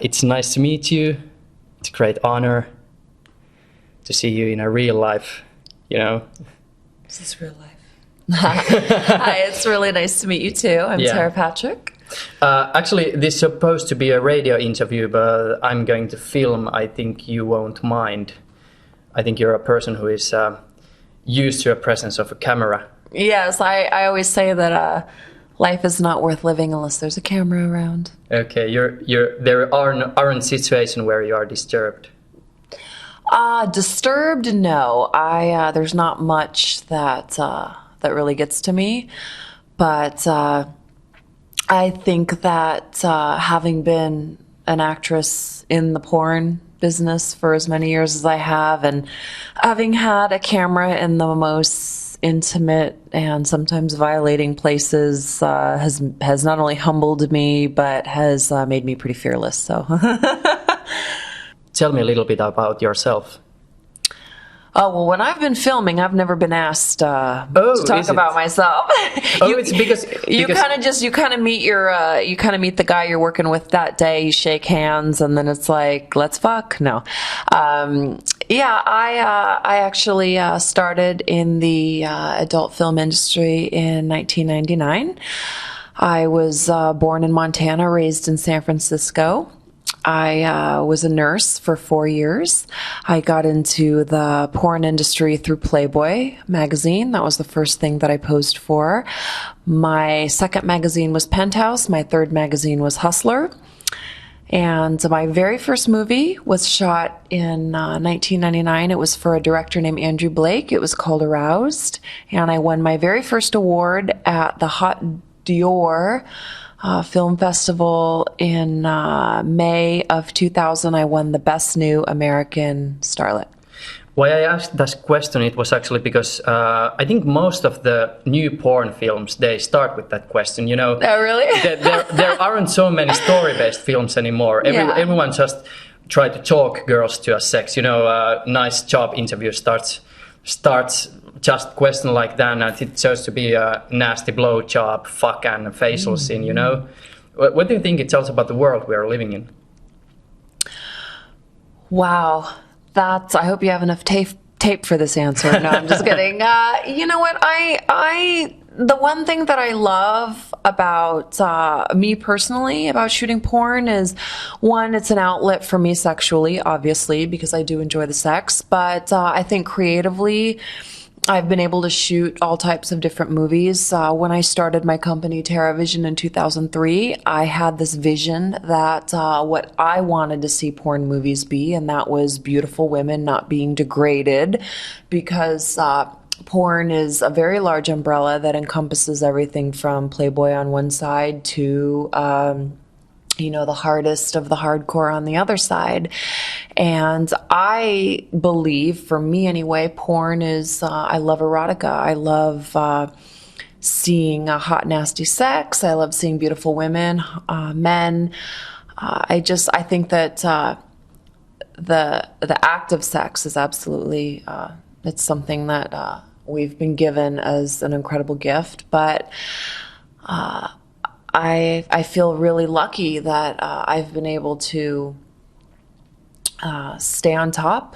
It's nice to meet you. It's a great honor to see you in a real life, you know. Is this real life? Hi, it's really nice to meet you too. I'm Tera Patrick. Actually, this is supposed to be a radio interview, but I'm going to film. I think you won't mind. I think you're a person who is used to the presence of a camera. Yes, I always say that life is not worth living unless there's a camera around. Okay, there aren't situations where you are disturbed. Disturbed? No. There's not much that really gets to me, but I think that having been an actress in the porn business for as many years as I have, and having had a camera in the most intimate and sometimes violating places has not only humbled me but has made me pretty fearless. So tell me a little bit about yourself. Oh, well, when I've been filming, I've never been asked to talk about myself. It's because you kind of meet the guy you're working with that day. You shake hands, and then it's like, let's fuck. No, I actually started in the adult film industry in 1999. I was born in Montana, raised in San Francisco. I was a nurse for 4 years. I got into the porn industry through Playboy magazine. That was the first thing that I posed for. My second magazine was Penthouse. My third magazine was Hustler. And my very first movie was shot in 1999. It was for a director named Andrew Blake. It was called Aroused. And I won my very first award at the Hot Dior Film Festival in May of 2000. I won the Best New American Starlet. Why I asked this question, it was actually because I think most of the new porn films, they start with that question, you know. Oh, really? there aren't so many story-based films anymore. Everyone just try to talk girls to a sex, you know. Nice job interview starts just question like that, and it shows to be a nasty blow job, fuck, and a facial scene, you know. What do you think it tells about the world we are living in? Wow, I hope you have enough tape for this answer. No, I'm just kidding. You know what? The one thing that I love about me personally about shooting porn is, one, it's an outlet for me sexually, obviously, because I do enjoy the sex. But I think creatively, I've been able to shoot all types of different movies. When I started my company, TerraVision, in 2003, I had this vision that what I wanted to see porn movies be, and that was beautiful women not being degraded, because porn is a very large umbrella that encompasses everything from Playboy on one side to the hardest of the hardcore on the other side. And I believe, for me anyway, porn is, I love erotica. I love seeing hot, nasty sex. I love seeing beautiful women, men. I think that the act of sex is absolutely, it's something that we've been given as an incredible gift. But I feel really lucky that I've been able to stay on top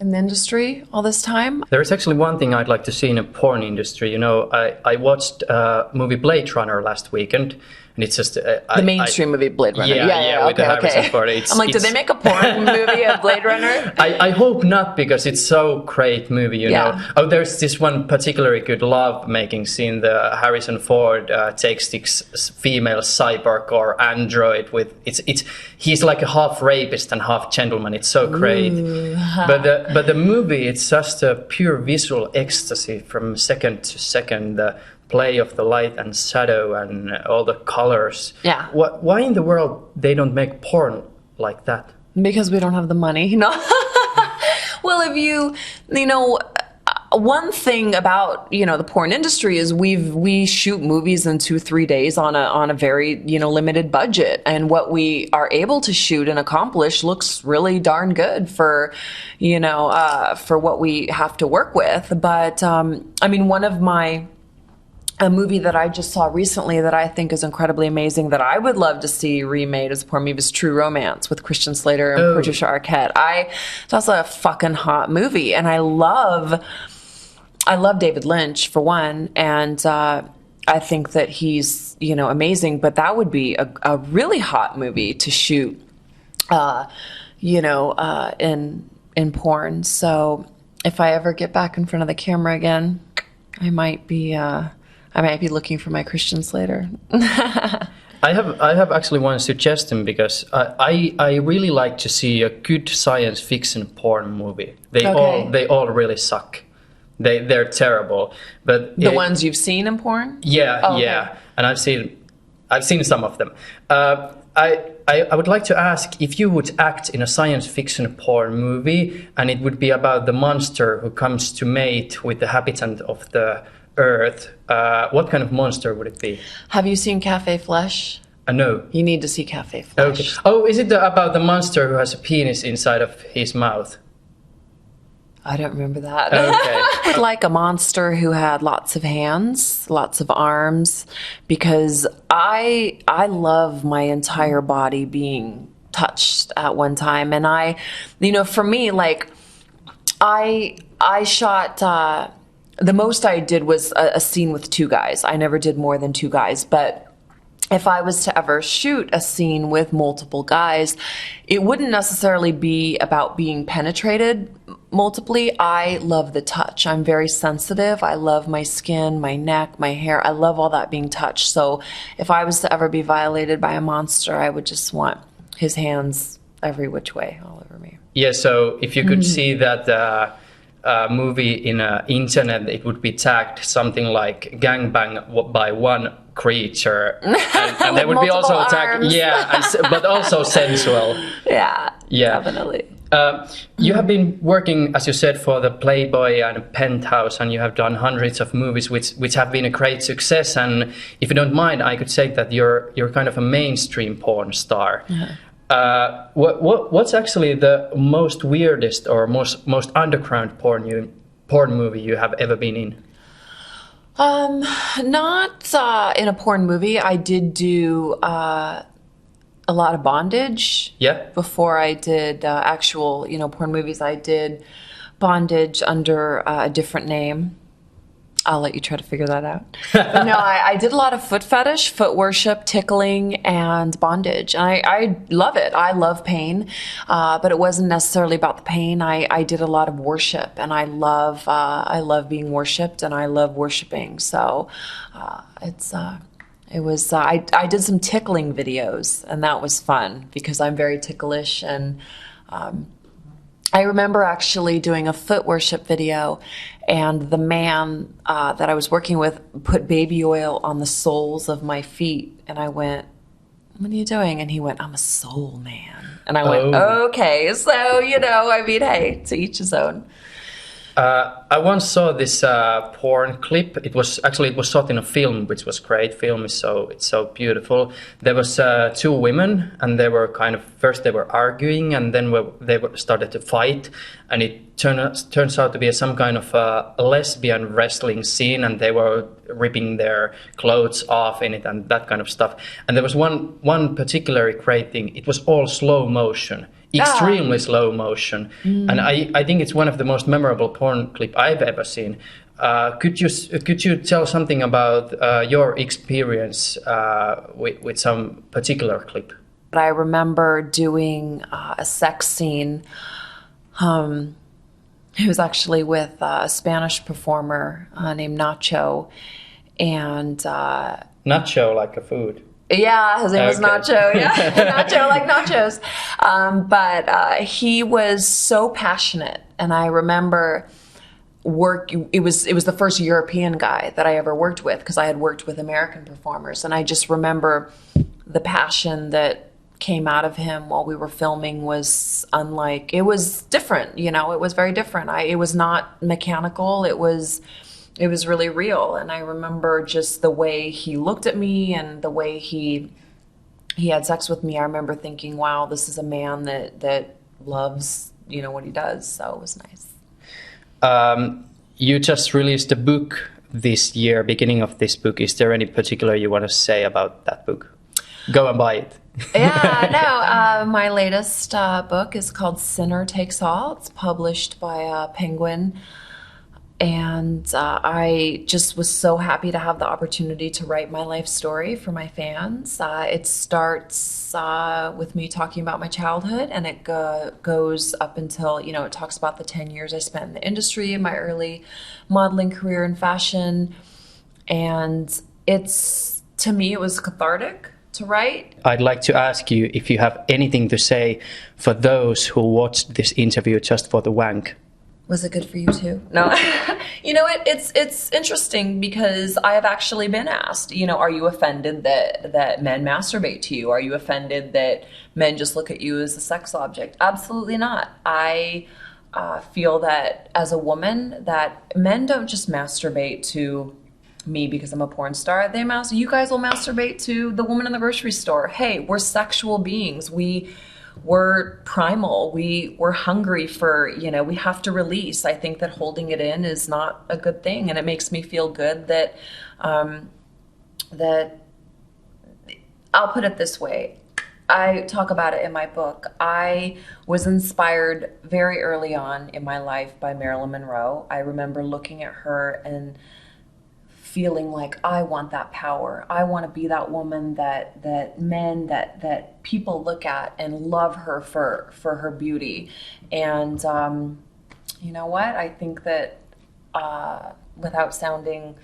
in the industry all this time. There's actually one thing I'd like to see in a porn industry. You know, I watched movie Blade Runner last weekend, and it's just the mainstream movie Blade Runner. Yeah, with the Harrison Ford. I'm like, did they make a porn movie of Blade Runner? I hope not, because it's so great movie, you know. Oh, there's this one particularly good love-making scene. The Harrison Ford takes this female cyborg or android with he's like a half rapist and half gentleman. It's so great. But the movie, it's just a pure visual ecstasy from second to second. The play of the light and shadow and all the colors. Yeah. Why in the world they don't make porn like that? Because we don't have the money. No. Well, if one thing about, the porn industry is we shoot movies in 2-3 days on a very, limited budget. And what we are able to shoot and accomplish looks really darn good for what we have to work with. But, one of my a movie that I just saw recently that I think is incredibly amazing that I would love to see remade as a porn movie is True Romance with Christian Slater and Patricia Arquette. That's a fucking hot movie, and I love David Lynch for one, and I think that he's, you know, amazing, but that would be a really hot movie to shoot, you know, in porn. So if I ever get back in front of the camera again, I might be looking for my Christian Slater. I have actually one suggestion, because I really like to see a good science fiction porn movie. They all really suck. They're terrible. But the ones you've seen in porn? Yeah, oh, okay. Yeah. And I've seen some of them. I would like to ask if you would act in a science fiction porn movie, and it would be about the monster who comes to mate with the habitant of the Earth. What kind of monster would it be? Have you seen Cafe Flesh? No. You need to see Cafe Flesh. Okay. Oh, is it about the monster who has a penis inside of his mouth? I don't remember that. Okay. I'd like a monster who had lots of hands, lots of arms, because I love my entire body being touched at one time. And you know, for me, like, I shot, the most I did was a scene with 2 guys. I never did more than 2 guys, but if I was to ever shoot a scene with multiple guys, it wouldn't necessarily be about being penetrated multiply. I love the touch. I'm very sensitive. I love my skin, my neck, my hair. I love all that being touched. So if I was to ever be violated by a monster, I would just want his hands every which way all over me. Yeah, so if you could see that movie in internet, it would be tagged something like gangbang by one creature, and there would be also tagged, but also sensual. Yeah, definitely. You have been working, as you said, for the Playboy and Penthouse, and you have done hundreds of movies which have been a great success. And if you don't mind, I could say that you're kind of a mainstream porn star. Yeah. What's actually the most weirdest or most underground porn movie you have ever been in? Not in a porn movie. I did do a lot of bondage. Yeah. Before I did actual, porn movies, I did bondage under a different name. I'll let you try to figure that out. But no, I did a lot of foot fetish, foot worship, tickling, and bondage. I love it. I love pain, but it wasn't necessarily about the pain. I did a lot of worship, and I love being worshipped, and I love worshiping. So I did some tickling videos, and that was fun because I'm very ticklish. And I remember actually doing a foot worship video, and the man that I was working with put baby oil on the soles of my feet, and I went, "What are you doing?" And he went, "I'm a soul man." And I went, "Okay, so hey, to each his own." I once saw this porn clip. It was shot in a film, which was great. Film is so beautiful. There was 2 women, and they were first they were arguing, and then they started to fight, and it turns out to be some kind of a lesbian wrestling scene, and they were ripping their clothes off in it and that kind of stuff. And there was one particularly great thing. It was all slow motion. Extremely slow motion, and I think it's one of the most memorable porn clip I've ever seen. Could you tell something about your experience with some particular clip? I remember doing a sex scene. It was actually with a Spanish performer named Nacho, and Nacho like a food. Yeah, his name was Nacho. Yeah, Nacho like nachos. But he was so passionate, and I remember It was the first European guy that I ever worked with, because I had worked with American performers, and I just remember the passion that came out of him while we were filming was unlike. It was different, It was very different. It was not mechanical. It was really real. And I remember just the way he looked at me and the way he had sex with me. I remember thinking, wow, this is a man that loves, what he does. So it was nice. You just released a book this year, beginning of this book. Is there any particular you want to say about that book? Go and buy it. Yeah, no, my latest book is called Sinner Takes All. It's published by Penguin. And I just was so happy to have the opportunity to write my life story for my fans. It starts with me talking about my childhood, and it goes up until, it talks about the 10 years I spent in the industry, my early modeling career in fashion. And to me, it was cathartic to write. I'd like to ask you if you have anything to say for those who watched this interview just for the wank. Was it good for you too? No. You know what? It's interesting because I have actually been asked, are you offended that men masturbate to you? Are you offended that men just look at you as a sex object? Absolutely not. I feel that as a woman, that men don't just masturbate to me because I'm a porn star. You guys will masturbate to the woman in the grocery store. Hey, we're sexual beings. We're primal. We're hungry for, we have to release. I think that holding it in is not a good thing. And it makes me feel good that I'll put it this way. I talk about it in my book. I was inspired very early on in my life by Marilyn Monroe. I remember looking at her and feeling like I want that power. I want to be that woman that people look at and love her for her beauty. And you know what? I think that without sounding,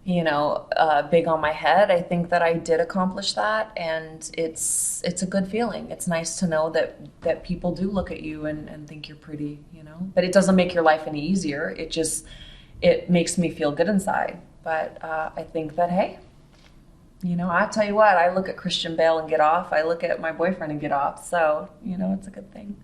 big on my head, I think that I did accomplish that, and it's a good feeling. It's nice to know that people do look at you and think you're pretty, But it doesn't make your life any easier. It makes me feel good inside. But I think that, hey, I tell you what, I look at Christian Bale and get off. I look at my boyfriend and get off. So, it's a good thing.